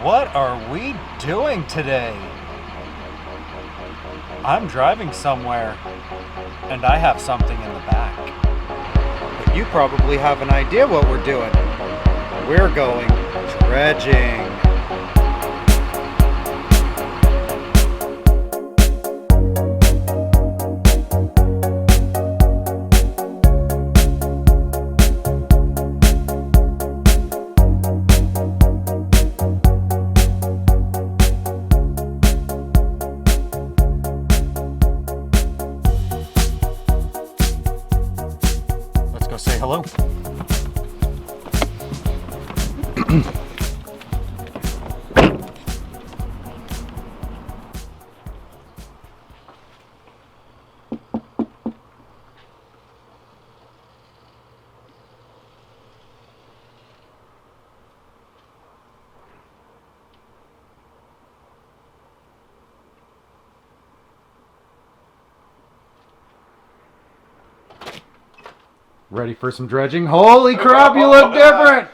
What are we doing today? I'm driving somewhere, and I have something in the back. But you probably have an idea what we're doing. We're going dredging. Say hello. Ready for some dredging? Holy crap, you look different!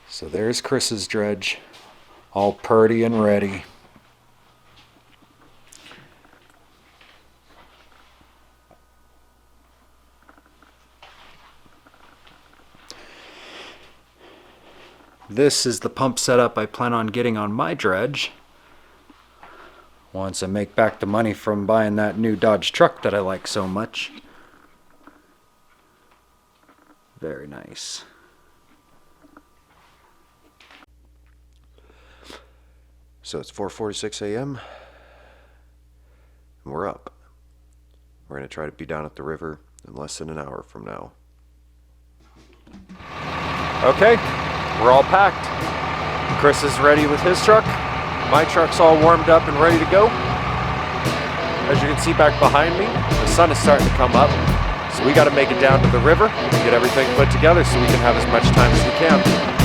So there's Chris's dredge, all purty and ready. This is the pump setup I plan on getting on my dredge once I make back the money from buying that new Dodge truck that I like so much. Very nice. So it's 4:46 a.m. and we're up. We're going to try to be down at the river in less than an hour from now. Okay. We're all packed. Chris is ready with his truck. My truck's all warmed up and ready to go. As you can see back behind me, the sun is starting to come up. So we got to make it down to the river and get everything put together so we can have as much time as we can.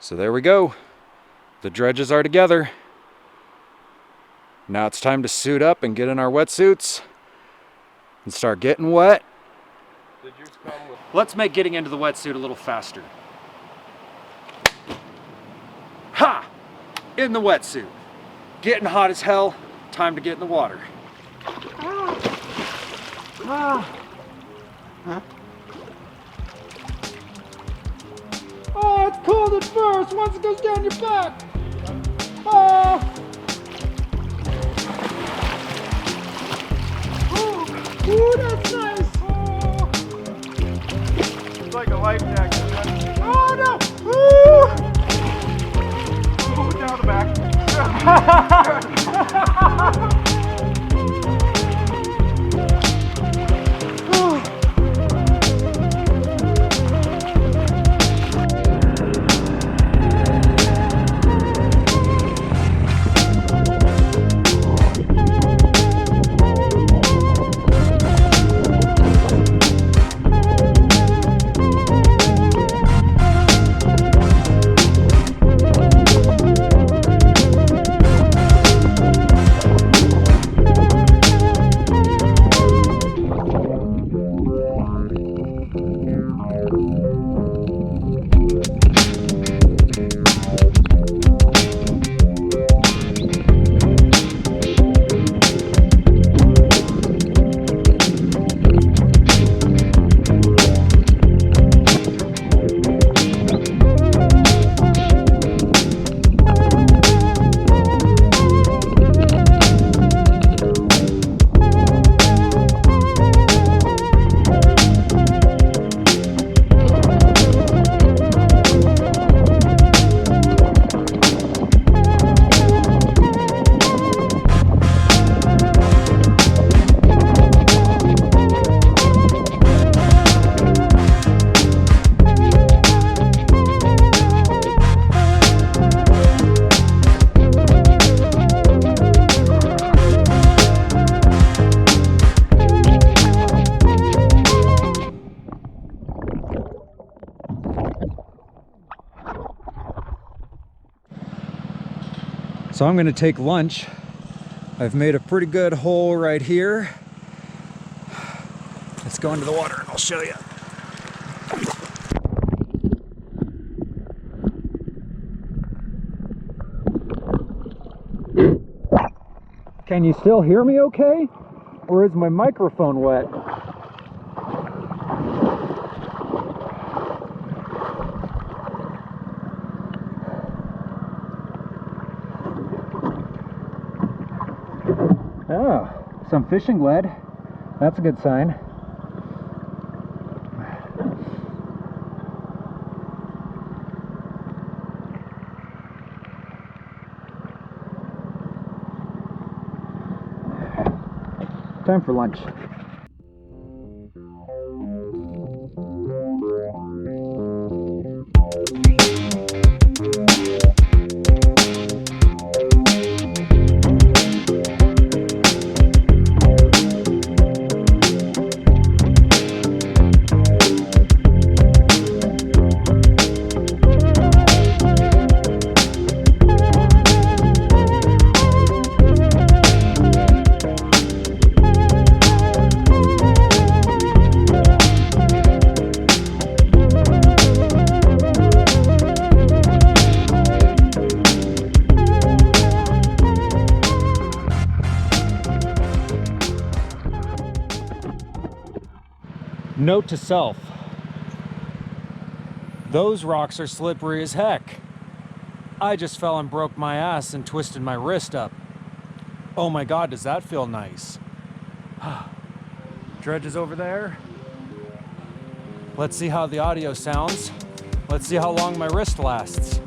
So there we go. The dredges are together. Now it's time to suit up and get in our wetsuits and start getting wet. Let's make getting into the wetsuit a little faster. Ha! In the wetsuit. Getting hot as hell. Time to get in the water. Oh, it's cold at first, once it goes down your back. Oh. Ooh, that's nice. Oh. It's like a life jacket. Oh no! Ooh. Oh, down the back. So I'm gonna take lunch. I've made a pretty good hole right here. Let's go into the water and I'll show you. Can you still hear me okay? Or is my microphone wet? Oh, some fishing lead. That's a good sign. Time for lunch. Note to self, those rocks are slippery as heck. I just fell and broke my ass and twisted my wrist up. Oh my God, does that feel nice? Dredge is over there. Let's see how the audio sounds. Let's see how long my wrist lasts.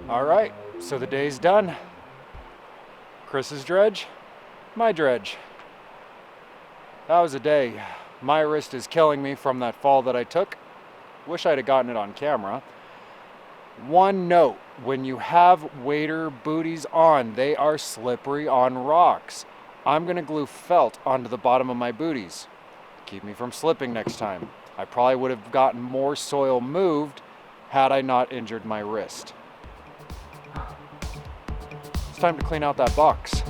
All right, so the day's done. Chris's dredge, my dredge. That was a day. My wrist is killing me from that fall that I took. Wish I'd have gotten it on camera. One note, when you have wader booties on, they are slippery on rocks. I'm gonna glue felt onto the bottom of my booties. Keep me from slipping next time. I probably would have gotten more soil moved had I not injured my wrist. It's time to clean out that box.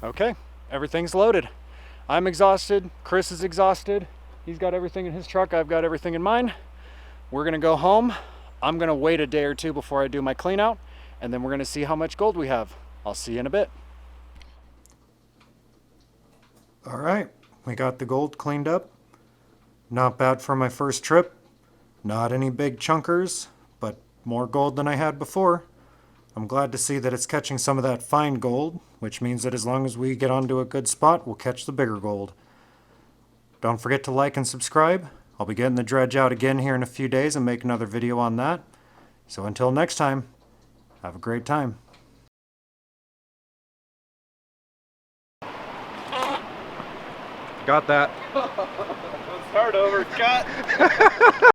Okay, everything's loaded. I'm exhausted, Chris is exhausted. He's got everything in his truck, I've got everything in mine. We're gonna go home. I'm gonna wait a day or two before I do my clean out, and then we're gonna see how much gold we have. I'll see you in a bit. All right, we got the gold cleaned up. Not bad for my first trip. Not any big chunkers, but more gold than I had before. I'm glad to see that it's catching some of that fine gold, which means that as long as we get onto a good spot, we'll catch the bigger gold. Don't forget to like and subscribe. I'll be getting the dredge out again here in a few days and make another video on that. So until next time, have a great time. Got that. Start over, cut.